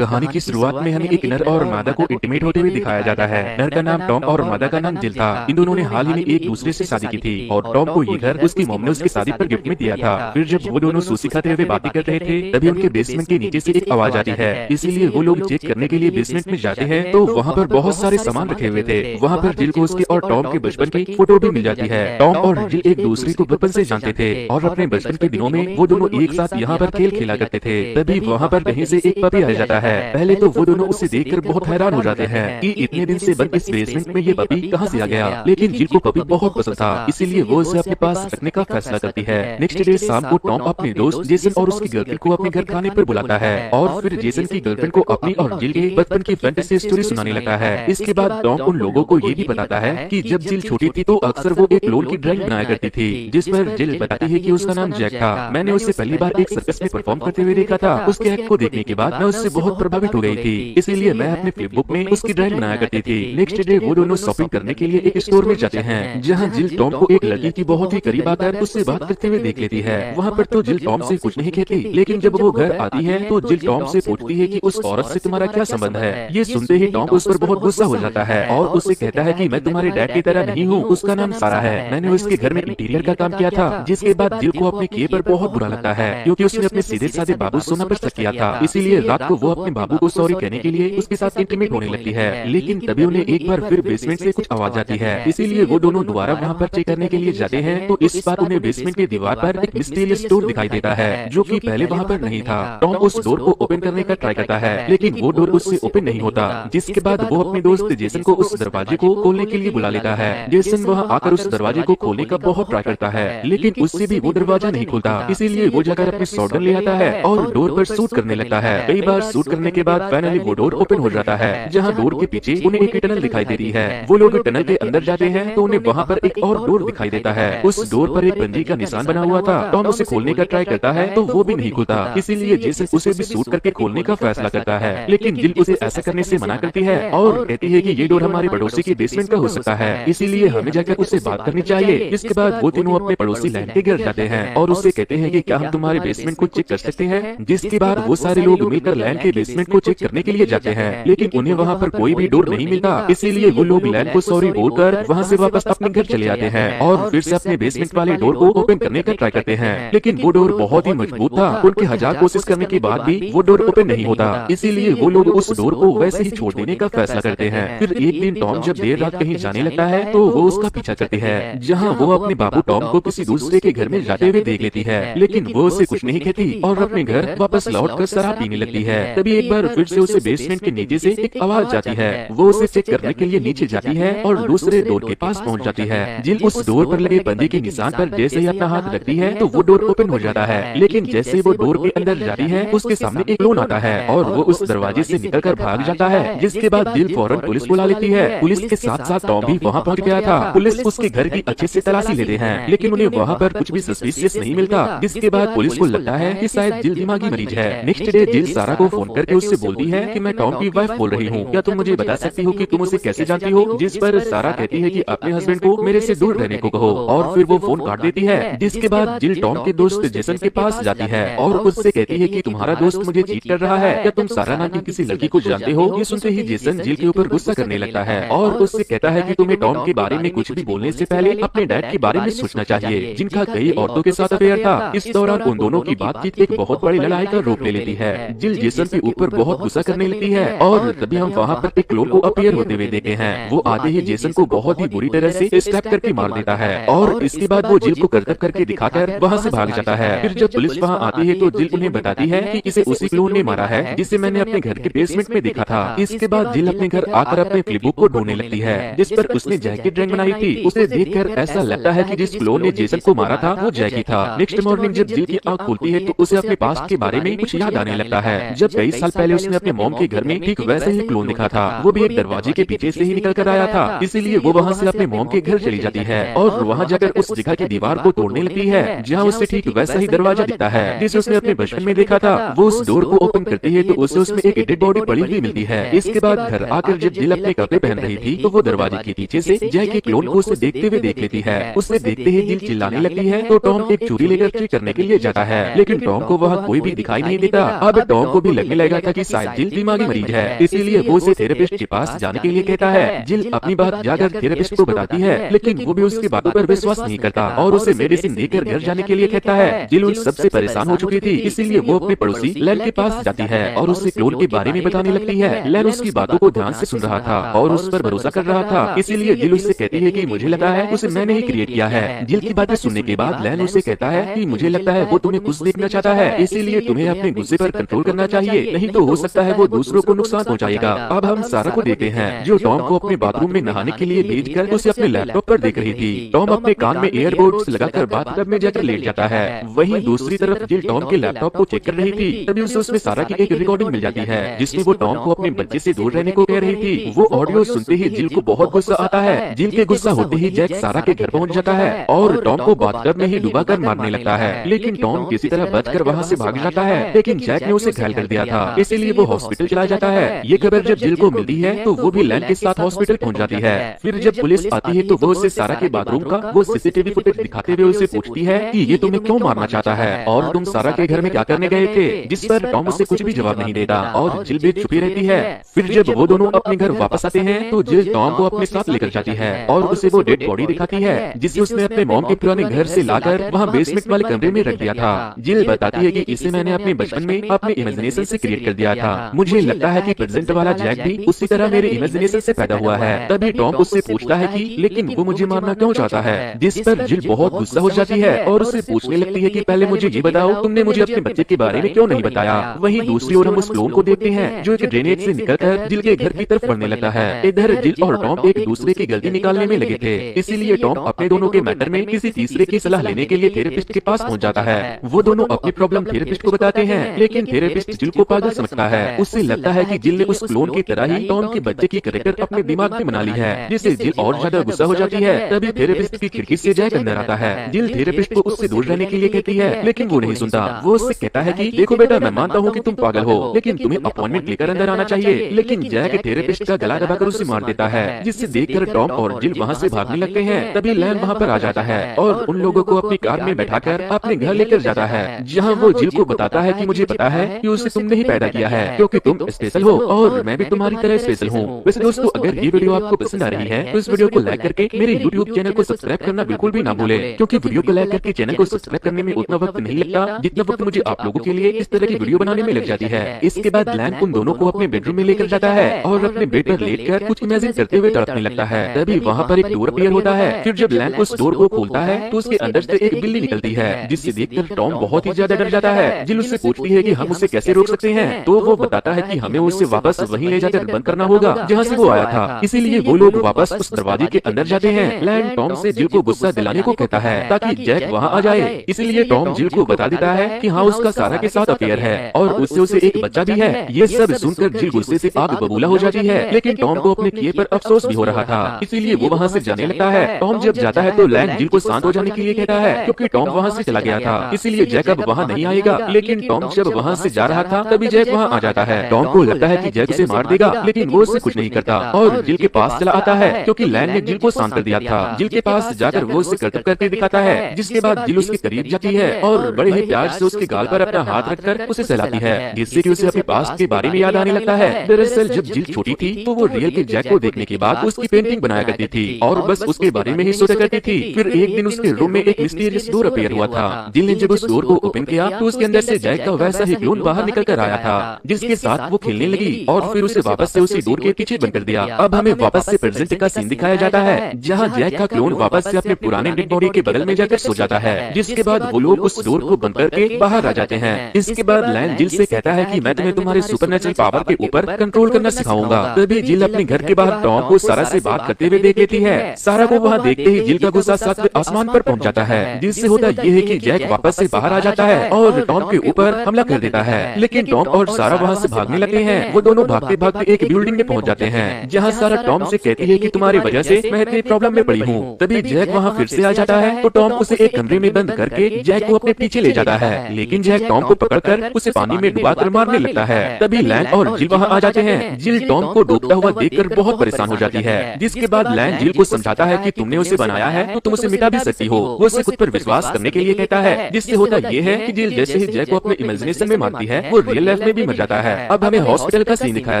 कहानी की शुरुआत में हमें एक नर और मादा को इंटीमेट होते हुए दिखाया जाता है। नर का नाम टॉम और मादा का नाम जिल था। इन दोनों ने हाल ही में एक दूसरे से शादी की थी और टॉम को ये घर उसकी मॉम ने उसकी शादी पर गिफ्ट में दिया था। फिर जब वो दोनों सूसी खाते हुए बातें कर रहे थे तभी उनके बेसमेंट के नीचे से एक आवाज आती है। इसीलिए वो लोग चेक करने के लिए बेसमेंट में जाते हैं तो वहाँ पर बहुत सारे सामान रखे हुए थे। वहाँ पर जिल को उसके और टॉम के बचपन की फोटो भी मिल जाती है। टॉम और जिल एक दूसरे को बचपन से जानते थे और अपने बचपन के दिनों में वो दोनों एक साथ यहाँ पर खेल खेला करते थे। तभी वहाँ पर कहीं से एक पपी आ जाता है। पहले तो वो दोनों उसे देखकर बहुत हैरान हो जाते हैं कि इतने दिन से बंद इस बेसमेंट में ये पपी कहाँ से आ गया। लेकिन जिल को पपी बहुत पसंद था, इसीलिए वो उसे अपने पास रखने का फैसला करती है। नेक्स्ट डे शाम को टॉम अपने दोस्त जेसन और उसकी गर्लफ्रेंड को अपने घर खाने पर बुलाता है और फिर जेसन की गर्लफ्रेंड को अपनी और जिल के बचपन की फैंटेसी स्टोरी सुनाने लगता है। इसके बाद टॉम उन लोगों को ये भी बताता है कि जब जिल छोटी थी तो अक्सर वो एक लोन की ड्राइंग बनाया करती थी, जिस पर जिल बताती है कि उसका नाम जैक था। मैंने उसे पहली बार एक सर्कस में परफॉर्म करते हुए देखा था। उसके एक्ट को देखने के बाद मैं उससे बहुत प्रभावित हो गई थी, इसीलिए मैं अपने फ्लिपबुक में उसकी ड्राइंग बनाया करती थी। नेक्स्ट डे वो दोनों शॉपिंग करने के लिए एक स्टोर में जाते हैं जहाँ जिल टॉम को एक लड़की की बहुत ही करीब आकर उससे बात करते हुए देख लेती है। वहाँ पर तो जिल टॉम से कुछ नहीं कहती, लेकिन जब वो घर आती है तो जिल टॉम से पूछती है कि उस औरत से तुम्हारा क्या संबंध है। ये सुनते ही टॉम उस पर बहुत गुस्सा हो जाता है और उससे कहता है कि मैं तुम्हारे डैड की तरह नहीं हूँ, उसका नाम सारा है, मैंने उसके घर में इंटीरियर का काम किया था। जिसके बाद जिल को अपने किए पर बहुत बुरा लगता है क्योंकि उसने अपने सीधे साधे बाबू सोना पर शक किया था। इसीलिए रात को वो अपने बाबू को सॉरी कहने के लिए उसके साथ इंटीमेट होने लगती है। लेकिन तभी उन्हें एक बार फिर बेसमेंट से कुछ आवाज आती है, इसीलिए वो दोनों दोबारा वहाँ पर चेक करने के लिए जाते हैं तो इस बार उन्हें बेसमेंट की दीवार पर एक मिस्टीरियस डोर दिखाई देता है जो कि पहले वहाँ पर नहीं था। टॉम उस डोर को ओपन करने का ट्राई करता है लेकिन वो डोर उससे ओपन नहीं होता। जिसके बाद वो अपने दोस्त जेसन को उस दरवाजे को खोलने के लिए बुला लेता है। जेसन वहाँ आकर उस दरवाजे को खोलने का बहुत ट्राई करता है लेकिन उससे भी वो दरवाजा नहीं खुलता, इसीलिए वो जाकर अपनी शॉटगन ले आता है और डोर पर शूट करने लगता है। कई बार शूट करने के बाद फाइनली वो डोर ओपन हो जाता है जहाँ डोर के पीछे उन्हें एक टनल दिखाई दे रही है। वो लोग टनल के अंदर जाते हैं तो उन्हें वहाँ पर एक और डोर दिखाई देता है। उस डोर पर एक पंजी का निशान बना हुआ था। टॉम उसे खोलने का ट्राई करता है तो वो भी नहीं खुलता, इसीलिए जेसन उसे भी शूट करके खोलने का फैसला करता है। लेकिन जिल उसे ऐसा करने से मना करती है और कहती है कि ये डोर हमारे पड़ोसी के बेसमेंट का हो सकता है, इसीलिए हमें जाकर उससे बात करनी चाहिए। इसके बाद वो तीनों अपने पड़ोसी लैंड के घर जाते हैं और उससे कहते हैं कि क्या हम तुम्हारे बेसमेंट को चेक कर सकते हैं। जिसके बाद वो सारे लोग मिलकर लैंड के बेसमेंट को चेक करने के लिए जाते हैं लेकिन उन्हें वहाँ पर कोई भी डोर नहीं मिलता, इसीलिए वो लोग लैंड को सॉरी बोलकर वहाँ से वापस अपने घर चले जाते हैं और फिर से अपने बेसमेंट वाले डोर को ओपन करने का ट्राई करते हैं। लेकिन वो डोर बहुत ही मजबूत था, उनके 1000 कोशिश करने के बाद भी वो डोर ओपन नहीं होता, इसीलिए वो लोग उस डोर को वैसे ही छोड़ देने का फैसला करते हैं। फिर एक दिन टॉम जब देर रात कहीं जाने लगता है तो वो उसका पीछा करती है जहाँ वो अपने बाबू टॉम को किसी दूसरे के घर में जाते हुए देख लेती है, लेकिन वो उसे कुछ नहीं कहती और अपने घर वापस लौटकर शराब पीने लगती है। तभी एक बार फिर से उसे बेसमेंट के नीचे से एक आवाज आती है। वो उसे चेक करने के लिए नीचे जाती है और दूसरे डोर के पास पहुंच जाती है। जिल उस डोर पर लगे पंजे के निशान पर जैसे ही अपना हाथ रखती है तो वो डोर ओपन हो जाता है, लेकिन जैसे ही वो डोर के अंदर जाती है उसके सामने एक क्लोन आता है और वो उस दरवाजे से निकलकर भाग जाता है। जिसके बाद जिल फौरन पुलिस बुला लेती है। पुलिस के साथ साथ टॉम भी वहाँ पहुँच गया था। पुलिस उसके घर की अच्छे से तलाशी लेते हैं लेकिन उन्हें वहाँ पर कुछ भी सस्पिशियस नहीं मिलता। जिसके बाद पुलिस को लगता है कि शायद जिल दिमागी मरीज है। नेक्स्ट डे जिल सारा को फोन करके उससे बोलती है कि मैं टॉम की वाइफ बोल रही हूँ, क्या तुम मुझे बता सकती हो कि तुम उसे कैसे जानती हो। जिस पर सारा कहती है कि अपने हस्बैंड को मेरे से दूर रहने को कहो और फिर वो फोन काट देती है। जिसके बाद जिल टॉम के दोस्त जेसन के पास जाती है और उससे कहती है कि तुम्हारा दोस्त मुझे चीट कर रहा है, क्या तुम सारा नाम की किसी लड़की को जानते हो। ये सुनते ही जेसन जिल के ऊपर गुस्सा करने लगता है और उससे कहता है कि तुम्हें टॉम के बारे में कुछ भी बोलने से पहले अपने डैड के बारे में सोचना चाहिए जिनका कई औरतों के साथ अफेयर था। इस दौरान उन दोनों की बातचीत एक बहुत बड़ी लड़ाई का रूप ले लेती है। जिल जेसन के ऊपर बहुत गुस्सा करने लगती है और तभी हम वहाँ पर एक क्लोन को अपीयर होते हुए देखते हैं। वो आते ही जेसन को बहुत ही बुरी तरह से स्टैप करके मार देता है और इसके बाद वो जिल को करतब करके दिखाकर वहाँ से भाग जाता है। फिर जब पुलिस वहाँ आती है तो जिल उन्हें बताती है कि इसे उसी क्लोन ने मारा है जिसे मैंने अपने घर के बेसमेंट में देखा था। इसके बाद जिल अपने घर आकर अपने फ्लिपबुक को ढूंढने लगती है जिस पर उसने जैकी ड्राइंग बनाई थी। उसे देखकर ऐसा लगता है कि जिस क्लोन ने जेसन को मारा था वो जैकी था। नेक्स्ट मॉर्निंग जब जिल की आँख खुलती है तो उसे अपने पास्ट के बारे में कुछ याद आने लगता है। जब कई साल पहले उसने अपने मॉम के घर में ठीक वैसे ही क्लोन देखा था, वो भी एक दरवाजे के पीछे से ही निकल कर आया था, इसीलिए वो वहाँ से अपने मॉम के घर चली जाती है और वहाँ जाकर उस जगह की दीवार को तोड़ने लगती है जहाँ उससे ठीक वैसा ही दरवाजा दिखता है जिसे उसने अपने बचपन में देखा था। वो उस डोर को ओपन करती है तो उसे उसमें एक डेड बॉडी पड़ी हुई मिलती है। इसके बाद घर आकर जब जिल अपने कपड़े पहन रही थी तो वो दरवाजे के पीछे से जैक के क्लोन को उसे देखते हुए देख लेती है। उसे देखते ही जिल चिल्लाने लगती है तो टॉम एक चूड़ी लेकर चेक करने के लिए जाता है लेकिन टॉम को वहाँ कोई भी दिखाई नहीं देता। अब टॉम को भी लगने लगा था कि शायद जिल दिमागी मरीज है, इसीलिए वो उसे थेरेपिस्ट के पास जाने के लिए कहता है। जिल अपनी बात जाकर थेरेपिस्ट को बताती है, लेकिन वो भी उसकी बातों पर विश्वास नहीं करता और उसे मेडिसिन देकर घर जाने के लिए कहता है। जिल उन सबसे परेशान हो चुकी थी, इसीलिए वो अपने पड़ोसी लैन के पास जाती है और उससे क्लोन के बारे में बताने लगती है। लैन उसकी बातों को ध्यान से सुन रहा था और उस पर भरोसा कर रहा था, इसीलिए जिल उससे कहती है कि मुझे लगता है उसे मैंने ही क्रिएट किया है। जिल की बातें सुनने के बाद लैन उसे कहता है कि मुझे लगता है वो तुम्हें कुछ देखना चाहता है, इसीलिए तुम्हें अपने गुस्से पर कंट्रोल करना चाहिए, नहीं तो हो सकता है वो दूसरों को नुकसान पहुंचाएगा। अब हम सारा को देखते हैं जो टॉम को अपने बाथरूम में नहाने के लिए भेजकर उसे अपने लैपटॉप पर देख रही थी। टॉम अपने कान में एयरबड्स लगाकर बाथटब में जाकर लेट जाता है। वहीं दूसरी तरफ जिल टॉम के लैपटॉप को चेक कर रही थी, तभी उसे उसमें सारा की एक रिकॉर्डिंग मिल जाती है जिसमें वो टॉम को अपने बच्चे से दूर रहने को कह रही थी। वो ऑडियो सुनते ही जिल को बहुत गुस्सा आता है। जिल के गुस्सा होते ही जैक सारा के घर पहुंच जाता है और टॉम को बाथटब में ही डुबाकर मारने लगता है, लेकिन टॉम किसी तरह बचकर वहाँ से भाग जाता है। लेकिन जैक ने उसे घायल कर दिया था, इसीलिए वो हॉस्पिटल चला जाता है। ये खबर जब जिल को मिलती है तो वो भी लैन के साथ हॉस्पिटल पहुंच जाती है। फिर जब पुलिस आती है तो वो उसे सारा के बाथरूम का वो सीसीटीवी फुटेज दिखाते हुए उसे पूछती है कि ये तुम्हें क्यों मारना चाहता है और तुम सारा के घर में क्या करने गए थे, जिस पर टॉम उसे कुछ भी जवाब नहीं देता और जिल भी छुपी रहती है। फिर जब वो दोनों अपने घर वापस आते हैं तो जिल टॉम को अपने साथ लेकर जाती है और उसे वो डेड बॉडी दिखाती है जिसे उसने अपने मॉम के पुराने घर से लाकर वहाँ बेसमेंट वाले कमरे में रख दिया था। जिल बताती है कि इसे मैंने अपने बचपन में अपने इमेजिनेशन से क्रिएट कर दिया था। मुझे लगता है कि प्रेजेंट वाला जैक भी उसी तरह मेरे इमेजिनेशन से पैदा हुआ है। तभी टॉम उससे पूछता है कि लेकिन वो मुझे मारना क्यों चाहता है, जिस पर जिल बहुत गुस्सा हो जाती है और उससे पूछने लगती है कि पहले मुझे ये बताओ तुमने मुझे अपने बच्चे के बारे में क्यों नहीं बताया। वहीं दूसरी ओर हम उस क्लोन को देखते हैं जो एक ड्रेनेज से निकलकर जिल के घर की तरफ बढ़ने लगता है। इधर जिल और टॉम एक दूसरे की गलती निकालने में लगे थे, इसीलिए टॉम अपने दोनों के मैटर में किसी तीसरे की सलाह लेने के लिए थेरेपिस्ट के पास पहुंच जाता है। वो दोनों अपनी प्रॉब्लम थेरेपिस्ट को बताते हैं, लेकिन थेरेपिस्ट जिल को पागल समझता है। उससे लगता है कि जिल ने उस क्लोन की तरह ही टॉम के बच्चे की कैरेक्टर अपने दिमाग में बना ली है, जिससे जिल और ज्यादा गुस्सा हो जाती है। तभी थेरेपिस्ट की खिड़की से जैक अंदर आता है। जिल थेरेपिस्ट को उससे दूर रहने के लिए कहती है, लेकिन वो नहीं सुनता। वो उससे कहता है कि देखो बेटा, मैं मानता हूँ कि तुम पागल हो, लेकिन तुम्हें अपॉइंटमेंट लेकर अंदर आना चाहिए। लेकिन जैक थेरेपिस्ट का गला दबाकर उसे मार देता है, जिससे देखकर टॉम और जिल वहाँ से भागने लगते हैं। तभी लैन वहाँ पर आ जाता है और उन लोगों को अपनी कार में बैठाकर अपने घर लेकर जाता है, जहाँ वो जिल को बताता है कि मुझे पता है कि उसे तुमने ही पैदा किया है, क्योंकि तुम स्पेशल हो और मैं भी तुम्हारी तरह स्पेशल हूँ। वैसे दोस्तों, अगर ये वीडियो आपको पसंद आ रही है तो इस वीडियो को लाइक करके मेरे YouTube चैनल को सब्सक्राइब करना बिल्कुल भी ना भूले, क्योंकि वीडियो को लाइक करके चैनल को सब्सक्राइब करने में उतना वक्त नहीं लगता जितना वक्त मुझे आप लोगों के लिए इस तरह की वीडियो बनाने में लग जाती है। इसके बाद लैन उन दोनों को अपने बेडरूम में लेकर जाता है और अपने बेड पर लेटकर कुछ इमेजिन करते हुए तड़पने लगता है। तभी वहाँ पर एक डोर अपीयर होता है। फिर जब लैन उस डोर को खोलता है तो उसके अंदर से एक बिल्ली निकलती है, जिससे देखकर टॉम बहुत ही ज्यादा डर जाता है। जिल उससे पूछती है कि हम उसे कैसे रोक सकते हैं, तो वो बताता है कि हमें उसे वापस वहीं ले जाकर बंद करना होगा जहाँ से वो आया था। इसीलिए वो लोग वापस उस दरवाजे के अंदर जाते हैं। लैन टॉम से जिल को गुस्सा दिलाने को कहता है ताकि जैक वहाँ आ जाए। इसीलिए टॉम जिल को बता देता है कि हाँ, उसका सारा के साथ अफेयर है और उससे उसे एक बच्चा भी है। ये सब सुनकर जिल गुस्से से आग बबूला हो जाती है, लेकिन टॉम को अपने किए पर अफसोस भी हो रहा था, इसीलिए वो वहाँ से जाने लगता है। टॉम जब जाता है तो लैन जिल को शांत हो जाने के लिए कहता है, क्योंकि टॉम वहाँ से चला गया था, इसीलिए जैक अब वहाँ नहीं आएगा। लेकिन टॉम जब वहाँ से जा रहा था तभी जैक वहाँ आ जाता है। टॉम को लगता है कि जैक उसे मार देगा, लेकिन वो उससे कुछ नहीं करता और जिल के पास चला आता है, क्योंकि लैन ने जिल को शांत कर दिया था। जिल के पास जाकर वो उसे करतब करके दिखाता है, जिसके बाद जिल उसके करीब जाती है और बड़े ही प्यार से उसके गाल पर अपना हाथ रखकर उसे सहलाती है, जिससे कि उसे अपने पास्ट के बारे में याद आने लगता है। दरअसल जब जिल छोटी थी तो वो रियल के जैक को देखने के बाद उसकी पेंटिंग बनाया करती थी और बस उसके बारे में ही सोचा करती थी। फिर एक दिन उसके रूम में एक मिस्टीरियस डोर अपीयर हुआ था। जिल ने जब उस डोर को ओपन किया तो उसके अंदर से जैक का वैसा ही क्लोन बाहर निकल कर आया था, जिसके साथ वो खेलने लगी और फिर उसे वापस से उसी डोर के पीछे बंद कर दिया। अब हमें वापस से प्रेजेंट का सीन दिखाया जाता है, जहाँ जैक का क्लोन वापस से अपने पुराने डेड बॉडी के बगल में जाकर सो जाता है, जिसके बाद वो लोग उस डोर को बंद करके बाहर आ जाते हैं। इसके बाद लैन जिल से कहता है कि मैं तुम्हें तुम्हारे सुपरनेचुरल पावर के ऊपर कंट्रोल करना सिखाऊंगा। तभी जिल अपने घर के बाहर टॉम को सारा से बात करते हुए देख लेती है। सारा को वहाँ देखते ही जिल का गुस्सा सातवें आसमान पर पहुँच जाता है, जिससे होता ये है कि जैक वापस से बाहर आ जाता है और टॉम के ऊपर हमला कर देता है। लेकिन टॉम और सारा वहाँ से भागने लगते हैं। वो दोनों भागते भागते एक बिल्डिंग में पहुँच जाते हैं, जहाँ सारा टॉम से कहती है कि तुम्हारी वजह से मैं इतनी प्रॉब्लम में पड़ी हूँ। तभी जैक वहाँ फिर से आ जाता है तो टॉम उसे एक कमरे में बंद करके जैक को अपने पीछे ले जाता है, लेकिन जैक टॉम को पकड़कर उसे पानी में डुबाकर मारने लगता है। तभी लैन और जिल वहाँ आ जाते हैं। जिल टॉम को डूबता हुआ देखकर बहुत परेशान हो जाती है, जिसके बाद लैन जिल को समझाता है कि तुमने उसे बनाया है तो तुम उसे मिटा भी सकती हो। वो उसे खुद पर विश्वास करने के लिए कहता है, जिससे होता ये है कि जिल जैसे ही जैक को अपने इमेजिनेशन में मानती है, वो रियल लाइफ में भी मर जाता है। अब हमें हॉस्पिटल का सीन दिखाया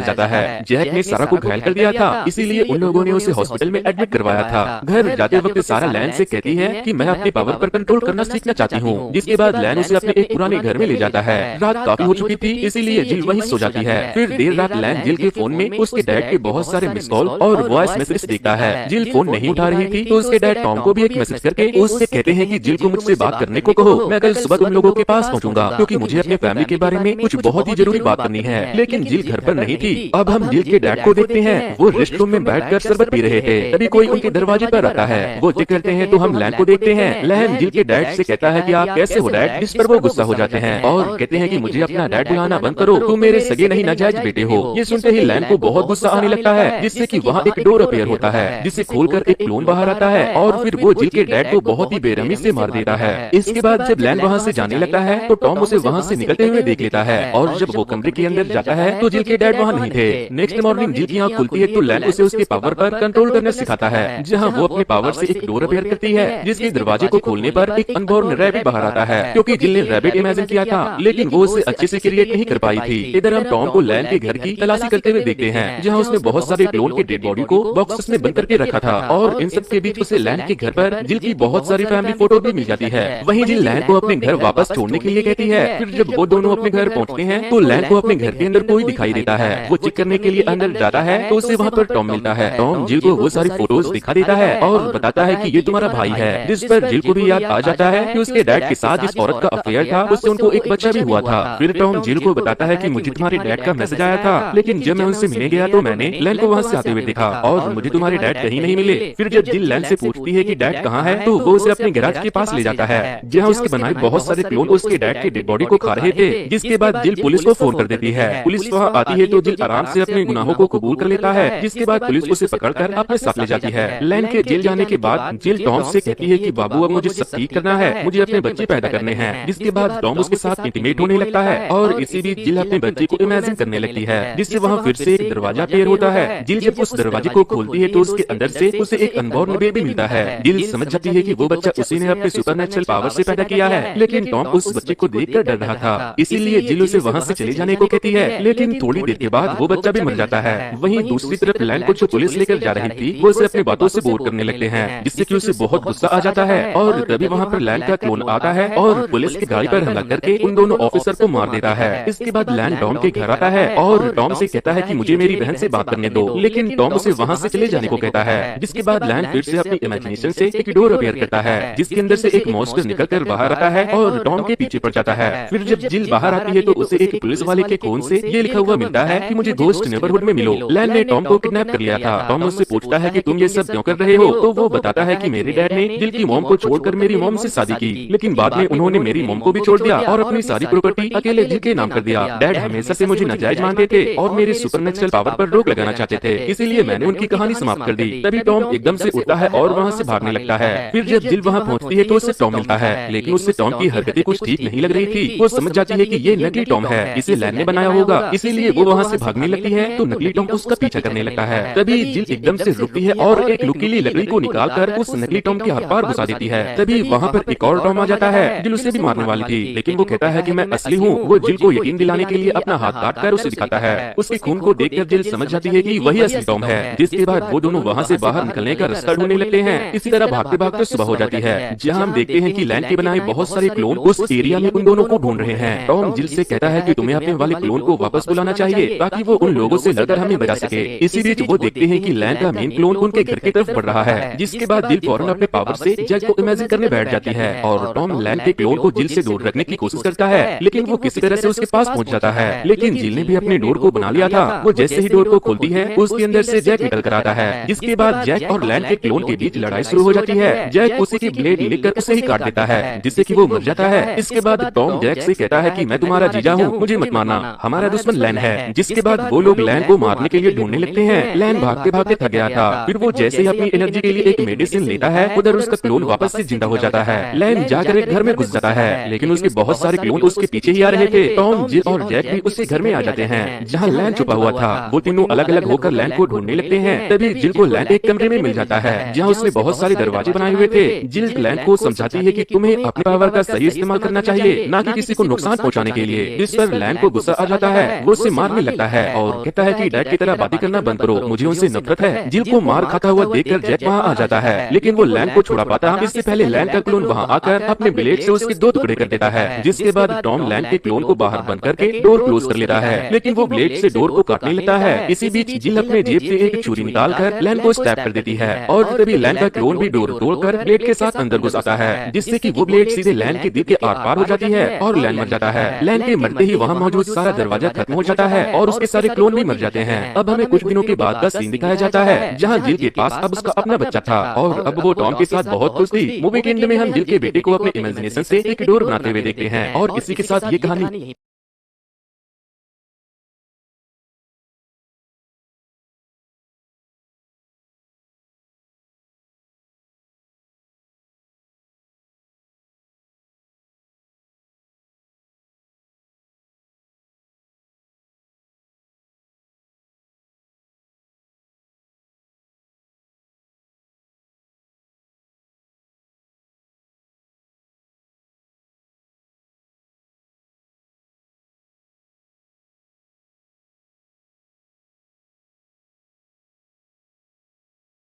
जाता है। जैक ने सारा को घायल कर दिया था, इसीलिए उन लोगों ने उसे हॉस्पिटल में एडमिट करवाया था। घर जाते वक्त सारा लैन से कहती है कि मैं अपने पावर पर कंट्रोल करना सीखना चाहती हूँ। जिसके बाद लैन उसे अपने एक पुराने घर में ले जाता है। रात काफी हो चुकी थी, इसीलिए जिल वहीं सो जाती है। फिर देर रात लैन जिल के फोन में उसके डैड के बहुत सारे मिस कॉल और वॉइस मैसेज देखता है। जिल फोन नहीं उठा रही थी तो उसके डैड टॉम को भी एक मैसेज करके उससे कहते हैं कि जिल को मुझसे बात करने को कहो, मैं कल सुबह तुम लोगों के पास पहुंचूंगा क्योंकि मुझे अपने फैमिली के बारे में कुछ बहुत ही जरूरी बात करनी है। लेकिन जिल घर पर नहीं थी। अब हम जिल के डैड को देखते हैं, वो रेस्ट रूम में बैठकर शरबत पी रहे थे। तभी कोई उनके दरवाजे पर आता है। वो चेक करते हैं तो हम लैन को देखते हैं। लैन जिल के डैड से कहता है कि आप कैसे हो डैड। इस पर वो गुस्सा हो जाते हैं और कहते हैं कि मुझे अपना डैड बुलाना बंद करो, तुम मेरे सगे नहीं नाजायज बेटे हो। ये सुनते ही लैन को बहुत गुस्सा आने लगता है, जिससे कि वहाँ एक डोर अपीयर होता है जिसे खोलकर एक क्लोन बाहर आता है और फिर वो जिल के डैड को बहुत ही बेरहमी से मार देता है। इसके बाद जब लैन वहाँ से जाने लगता है तो टॉम उसे वहाँ से निकलते हुए देख लेता है और जब वो कमरे के अंदर जाता है तो जिल के डैड वहाँ नहीं थे। नेक्स्ट मॉर्निंग जिल की आँख खुलती है तो लैन उसे उसके पावर पर कंट्रोल करना सिखाता है, जहाँ वो अपने पावर से एक डोर अपीयर करती है जिसके दरवाजे को खोलने पर एक अनबॉर्न रैबिट बाहर आता है। क्योंकि जिल ने रैबिट इमेजिन किया था लेकिन वो उसे अच्छे से क्रिएट नहीं कर पाई थी। इधर हम टॉम को लैन के घर की तलाशी करते हुए देखते हैं, जहाँ उसने बहुत सारे क्लोन के डेड बॉडी को बॉक्सेस में बंद करके रखा था और इन सब के बीच उसे लैन के घर पर जिल की बहुत सारी फैमिली फोटो भी मिल जाती है। वहीं जिल लैन को अपने घर वापस छोड़ने के लिए कहती है। फिर जब वो दोनों अपने घर पहुंचते हैं तो लैन को अपने घर के अंदर कोई दिखाई देता है। वो चेक करने के लिए अंदर जाता है तो उसे वहाँ पर टॉम मिलता है। टॉम जिल को वो सारी फोटोज दिखा देता है और बताता है कि ये तुम्हारा भाई है, जिस पर जिल को भी याद आ जाता है कि उसके डैड के साथ जिस औरत का अफेयर था उससे उनको एक बच्चा भी हुआ था। फिर टॉम जिल को बताता है कि मुझे तुम्हारे डैड का मैसेज आया था, लेकिन जब मैं उनसे मिलने गया तो मैंने लैन को वहाँ से आते हुए देखा और मुझे तुम्हारे डैड कहीं नहीं मिले। फिर जब जिल लैन से पूछती है कि डैड कहाँ है तो वो उसे अपने गैराज के पास ले जाता है, जहाँ उसके बनाए बहुत सारे क्लोन उसके डैड के डेड बॉडी को खा रहे थे। जिसके बाद जिल पुलिस को फोन कर देती है। पुलिस वहाँ आती है तो जिल आराम से अपने गुनाहों को कबूल कर लेता है। जिसके बाद पुलिस उसे पकड़कर अपने साथ ले जाती है। लैन के जेल जाने के बाद जिल टॉम से कहती है कि बाबू अब मुझे सब ठीक करना है, मुझे अपने बच्चे पैदा करने हैं। जिसके बाद टॉम उसके साथ इंटीमेट होने लगता है और इसी बीच जिल अपने बच्चे को इमेजिन करने लगती है, जिससे वहाँ फिर से एक दरवाजा अपीयर होता है। जिल जब उस दरवाजे को खोलती है तो उसके अंदर से उसे एक अनबॉर्न बेबी मिलता है। जिल समझ जाती है कि वो बच्चा उसी ने अपने सुपरनेचुरल पावर से पैदा किया है, लेकिन टॉम उस बच्चे को देखकर डर रहा था, इसीलिए जिल उसे वहाँ से चले जाने को कहती है। लेकिन थोड़ी देर के बाद वो बच्चा भी मर जाता है। वहीं दूसरी तरफ लैन को जो पुलिस लेकर जा रही थी वो उसे अपनी बातों से बोर करने लगते हैं, जिससे कि उसे बहुत गुस्सा आ जाता है और तभी वहाँ पर लैन का क्लोन आता है और पुलिस की गाड़ी पर हमला करके उन दोनों ऑफिसर को मार देता है। इसके बाद लैन टॉम के घर आता है और टॉम से कहता है कि मुझे मेरी बहन से बात करने दो, लेकिन टॉम उसे वहाँ से चले जाने को कहता है। जिसके बाद लैन फिर से अपनी इमेजिनेशन से एक डोर अपीयर करता है, जिसके अंदर से एक मॉन्स्टर निकलकर बाहर आता है और टॉम के पीछे पड़ जाता है। फिर जब जिल बाहर आती है तो उसे एक पुलिस वाले के फोन से ये लिखा हुआ मिलता है कि मुझे घोस्ट नेबरहुड में मिलो। लैन ने टॉम को किडनैप कर लिया था। टॉम उससे पूछता है कि तुम ये सब क्यों कर रहे हो, तो वो बताता है कि मेरे डैड ने जिल की मॉम को छोड़कर मेरी मॉम से शादी की, लेकिन बाद में उन्होंने मेरी मॉम को भी छोड़ दिया और अपनी सारी प्रॉपर्टी अकेले जिल के नाम कर दिया। डैड हमेशा से मुझे नाजायज मानते थे और मेरे सुपरनेचुरल पावर पर रोक लगाना चाहते थे, इसीलिए मैंने उनकी कहानी समाप्त कर दी। तभी टॉम एकदम से उठता है और वहाँ से भागने लगता है। फिर जब जिल वहाँ पहुँचती है तो उसे टॉम मिलता है, लेकिन उससे टॉम की हरकतें कुछ ठीक नहीं लग रही थी। वो समझ जाती है कि ये नकली टॉम है, इसे लैन ने बनाया होगा, इसीलिए वो वहाँ से भागने लगती है तो नकली टॉम उसका पीछा करने लगता है। तभी जिल एकदम से रुकती है और एक नुकीली लकड़ी को निकालकर उस नकली टॉम के हाथ पार घुसा देती है। तभी वहाँ पर एक और टॉम आ जाता है। जिल उसे भी मारने वाली थी, लेकिन वो कहता है कि मैं असली हूँ। वो जिल को यकीन दिलाने के लिए अपना हाथ काट कर उसे दिखाता है। उसके खून को देखकर जिल समझ जाती है कि वही असली टॉम है। जिसके बाद वो दोनों वहाँ से बाहर निकलने का रास्ता ढूंढने लगते हैं। इसी तरह भागते भागते सुबह हो जाती है, जहाँ हम देखते हैं कि लैन के बनाए बहुत सारे क्लोन उस एरिया में उन दोनों को ढूंढ रहे हैं। टॉम जिल से कहता है कि तुम्हें अपने वाले क्लोन को वापस बुलाना चाहिए ताकि वो उन लोगों से लड़कर हमें बचा सके। इसी बीच वो देखते हैं कि लैन का मेन क्लोन उनके घर की तरफ बढ़ रहा है। जिसके बाद जिल फौरन अपने पावर से जैक को इमेजिन करने बैठ जाती है और टॉम लैन के क्लोन को जिल से दूर रखने की कोशिश करता है, लेकिन वो किसी तरह से उसके पास पहुंच जाता है। लेकिन जिल ने भी अपने डोर को बना लिया था। वो जैसे ही डोर को खोलती है उसके अंदर से जैक निकल कर आता है। जिसके बाद जैक और लैन के क्लोन के बीच लड़ाई शुरू हो जाती है। जैक उसी की ब्लेड लेकर उसे ही काट देता है, जिससे कि वो मर जाता है। इसके बाद टॉम जैक से कहता है कि मैं तुम्हारा जीजा हूँ, मुझे मत मारना, हमारा दुश्मन लैन है। जिसके बाद वो लोग लैन को मारने के लिए ढूंढने लगते हैं। लैन भागते भागते थक गया था। फिर वो जैसे ही अपनी एनर्जी के लिए एक मेडिसिन लेता है, उधर उसका क्लोन वापस से जिंदा हो जाता है। लैन जाकर एक घर में घुस जाता है, लेकिन उसके बहुत सारे क्लोन उसके पीछे ही आ रहे थे। टॉम, जिल और जैक भी उसी घर में आ जाते हैं जहाँ लैन छुपा हुआ था। वो तीनों अलग अलग होकर लैन को ढूंढने लगते हैं। तभी जिल को लैन एक कमरे में मिल जाता है, जहाँ उसने बहुत सारे दरवाजे बनाए हुए थे। जिल लैन को समझाती है कि तुम्हें अपने पावर का सही इस्तेमाल करना चाहिए, न कि किसी को नुकसान पहुँचाने के लिए। इस पर पर लैन को गुस्सा आ जाता है। वो उससे मारने लगता है और कहता है कि डैड की तरह बातें करना बंद करो, मुझे उनसे नफरत है। जिल को मार खाता हुआ देखकर जैक वहाँ आ जाता है, लेकिन वो लैन को छुड़ा पाता इससे पहले लैन का क्लोन वहाँ आकर अपने ब्लेड से उसके 2 टुकड़े कर देता है, जिसके बाद टॉम लैन के क्लोन को बाहर बंद करके डोर क्लोज कर लेता है, लेकिन वो ब्लेड से डोर को काटने लगता है। इसी बीच जिल अपने जेब से एक छुरी निकालकर लैन को स्टैब कर देती है और तभी लैन का क्लोन भी डोर तोड़कर ब्लेड के साथ अंदर घुस आता है, जिससे कि वो ब्लेड सीधे लैन के दिल के आर पार हो जाती है और लैन मर जाता है। लैन के मरते ही वहाँ मौजूद सारा दरवाजा खत्म हो जाता है और उसके सारे क्लोन भी मर जाते हैं। अब हमें कुछ दिनों के बाद का सीन दिखाया जाता है जहाँ जिल के पास अब उसका अपना बच्चा था और अब वो टॉम के साथ बहुत खुश थी। मूवी के एंड में हम जिल के बेटे को अपने इमेजिनेशन से एक डोर बनाते हुए देखते हैं और इसी के साथ ये कहानी